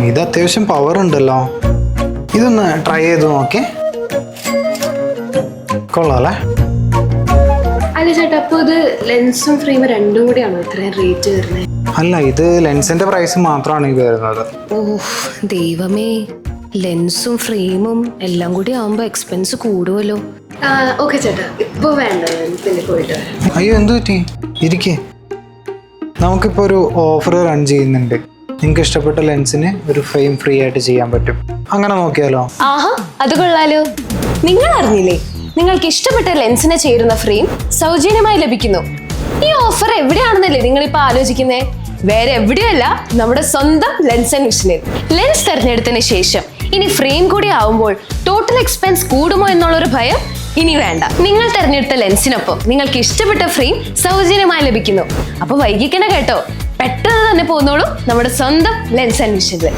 ഇത് അത്യാവശ്യം പവർ ഉണ്ടല്ലോ. ഇതൊന്ന് ട്രൈ ചെയ്ത് നോക്കേ. കൊള്ളാല്ലേ? അല്ല ചേട്ടാ, അപ്പൊ ഇത് ലെൻസും ഫ്രെയിമും രണ്ടും കൂടിയാണോ ഇത്രയും റേറ്റ് വരുന്നത്? അല്ല, ഇത് ലെൻസിന്റെ പ്രൈസ് മാത്രമാണ് ഇത് വരുന്നത്. ഓ ദൈവമേ, ലെൻസും ഫ്രെയിമും എല്ലാം കൂടി ആവുമ്പോ എക്സ്പെൻസ് കൂടുമല്ലോ. ഓക്കെ ചേട്ടാ, ഇപ്പൊ വേണ്ട, പിന്നെ പോയിട്ട് വരാം. അയ്യോ, എന്തു പറ്റി? ഇരിക്കേ. നമുക്കിപ്പോ ഒരു ഓഫർ റൺ ചെയ്യുന്നുണ്ട്. നിങ്ങൾക്ക് ഇഷ്ടപ്പെട്ട ലെൻസിന് ഒരു ഫ്രെയിം ഫ്രീ ആയിട്ട് ചെയ്യാൻ പറ്റും. അങ്ങനെ നോക്കിയാലോ? ആഹാ, അത് കൊള്ളാലോ. നിങ്ങൾ അറിഞ്ഞില്ലേ, നിങ്ങൾക്ക് ഇഷ്ടപ്പെട്ട ലെൻസിനെ ചേരുന്ന ഫ്രെയിം സൗജന്യമായി ലഭിക്കുന്നു. ഈ ഓഫർ എവിടെയാണെന്നല്ലേ നിങ്ങളിപ്പോ ആലോചിക്കുന്നേ? വേറെ എവിടെയല്ല, നമ്മുടെ സ്വന്തം ലെൻസ് ആൻഡ് വിഷനിൽ. ലെൻസ് തെരഞ്ഞെടുത്തതിന് ശേഷം ഇനി ഫ്രെയിം കൂടി ആവുമ്പോൾ ടോട്ടൽ എക്സ്പെൻസ് കൂടുമോ എന്നുള്ളൊരു ഭയം ഇനി വേണ്ട. നിങ്ങൾ തെരഞ്ഞെടുത്ത ലെൻസിനൊപ്പം നിങ്ങൾക്ക് ഇഷ്ടപ്പെട്ട ഫ്രെയിം സൗജന്യമായി ലഭിക്കുന്നു. അപ്പൊ വൈകിക്കണ കേട്ടോ, പെട്ടെന്ന് തന്നെ പോന്നോളൂ നമ്മുടെ സ്വന്തം ലെൻസ് ആൻഡ് വിഷനിൽ.